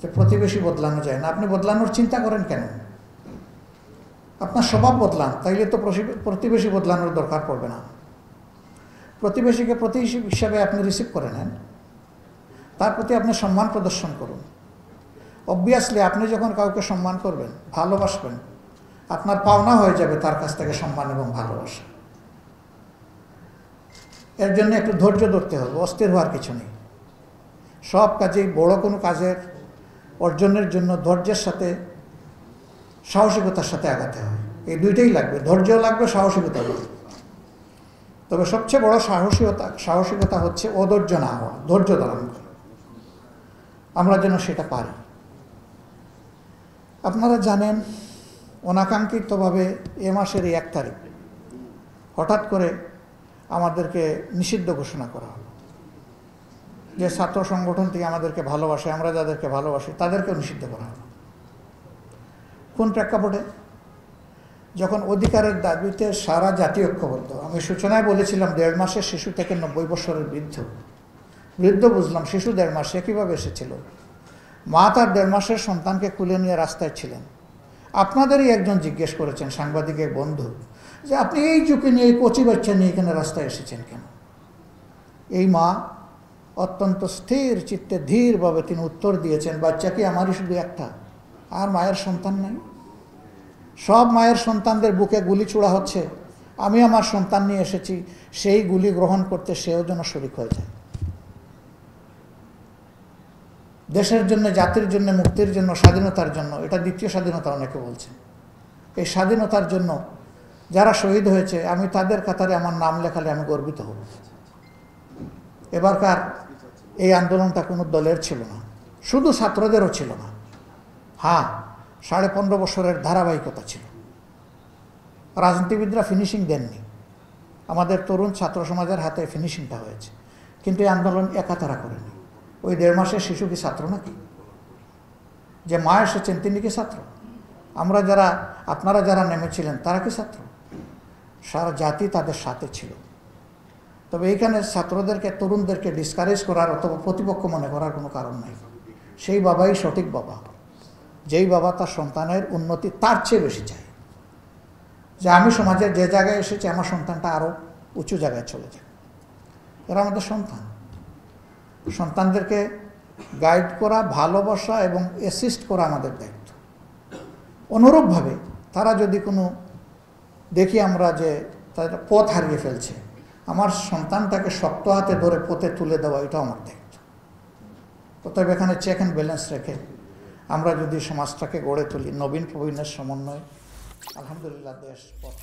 যে প্রতিবেশী বদলানো যায় না। আপনি বদলানোর চিন্তা করেন কেন? আপনার স্বভাব বদলান, তাইলে তো প্রতিবেশী বদলানোর দরকার পড়বে না। প্রতিবেশীকে প্রতিবেশী হিসাবে আপনি রিসিভ করে নেন, তার প্রতি আপনি সম্মান প্রদর্শন করুন। অবভিয়াসলি আপনি যখন কাউকে সম্মান করবেন, ভালোবাসবেন, আপনার পাওনা হয়ে যাবে তার কাছ থেকে সম্মান এবং ভালোবাসা। এর জন্য একটু ধৈর্য ধরতে হবে, অস্থির হওয়ার কিছু নেই। সব কাজেই বড় কোনো কাজের অর্জনের জন্য ধৈর্যের সাথে সাহসিকতার সাথে আগাতে হয়। এই দুইটাই লাগবে, ধৈর্যও লাগবে, সাহসিকতা লাগবে। তবে সবচেয়ে বড় সাহসিকতা হচ্ছে অধৈর্য না হওয়া, ধৈর্য ধারণ করা। আমরা যেন সেটা পারি। আপনারা জানেন, অনাকাঙ্ক্ষিতভাবে এ মাসের এই 1 তারিখ হঠাৎ করে আমাদেরকে নিষিদ্ধ ঘোষণা করা হলো। যে ছাত্র সংগঠনটি আমাদেরকে ভালোবাসে, আমরা যাদেরকে ভালোবাসি, তাদেরকেও নিষিদ্ধ করা হলো। কোন প্রেক্ষাপটে? যখন অধিকারের দাবিতে সারা জাতি ঐক্যবদ্ধ। আমি সূচনায় বলেছিলাম 1.5 মাসের শিশু থেকে 90 বছরের বৃদ্ধ বুঝলাম, শিশু 1.5 মাসে কীভাবে এসেছিল? মা তার 1.5 মাসের সন্তানকে কুলে নিয়ে রাস্তায় ছিলেন। আপনাদেরই একজন জিজ্ঞেস করেছেন, সাংবাদিকের বন্ধু, যে আপনি এই ঝুঁকি নিয়ে, এই কচি বাচ্চা নিয়ে এখানে রাস্তায় এসেছেন কেন? এই মা অত্যন্ত স্থির চিত্তে ধীরভাবে তিনি উত্তর দিয়েছেন, বাচ্চা কি আমারই শুধু একটা? আর মায়ের সন্তান নাই? সব মায়ের সন্তানদের বুকে গুলি ছোড়া হচ্ছে, আমি আমার সন্তান নিয়ে এসেছি, সেই গুলি গ্রহণ করতে সেও যেন শরিক হয়ে যায়। দেশের জন্য, জাতির জন্য, মুক্তির জন্য, স্বাধীনতার জন্য, এটা দ্বিতীয় স্বাধীনতা অনেকে বলছেন। এই স্বাধীনতার জন্য যারা শহীদ হয়েছে, আমি তাদের কাতারে আমার নাম লেখালে আমি গর্বিত হব। এবারকার এই আন্দোলনটা কোনো দলের ছিল না, শুধু ছাত্রদেরও ছিল না। হ্যাঁ, 15.5 বছরের ধারাবাহিকতা ছিল। রাজনীতিবিদরা ফিনিশিং দেননি, আমাদের তরুণ ছাত্র সমাজের হাতে ফিনিশিংটা হয়েছে। কিন্তু এই আন্দোলন একা তারা করেনি। ওই 1.5 মাসের শিশু কি ছাত্র নাকি? যে মা এসেছেন তিনি কি ছাত্র? আমরা যারা, আপনারা যারা নেমেছিলেন তারা কি ছাত্র? সারা জাতি তাদের সাথে ছিল। তবে এইখানে ছাত্রদেরকে, তরুণদেরকে ডিসকারেজ করার অথবা প্রতিপক্ষ মনে করার কোনো কারণ নাই। সেই বাবাই সঠিক বাবা, যেই বাবা তার সন্তানের উন্নতি তার চেয়ে বেশি চায়। যে আমি সমাজের যে জায়গায় এসেছি, আমার সন্তানটা আরও উঁচু জায়গায় চলে যায়। এরা আমাদের সন্তান। সন্তানদেরকে গাইড করা, ভালোবাসা এবং অ্যাসিস্ট করা আমাদের দায়িত্ব। অনুরূপভাবে তারা যদি কোনো দেখি আমরা যে তারা পথ হারিয়ে ফেলছে, আমার সন্তানটাকে শক্ত হাতে ধরে পথে তুলে দেওয়া, এটাও আমার দায়িত্ব। অতএব এখানে চেক অ্যান্ড ব্যালেন্স রেখে আমরা যদি সমাজটাকে গড়ে তুলি, নবীন প্রবীণের সমন্বয়, আলহামদুলিল্লাহ দেশ পথ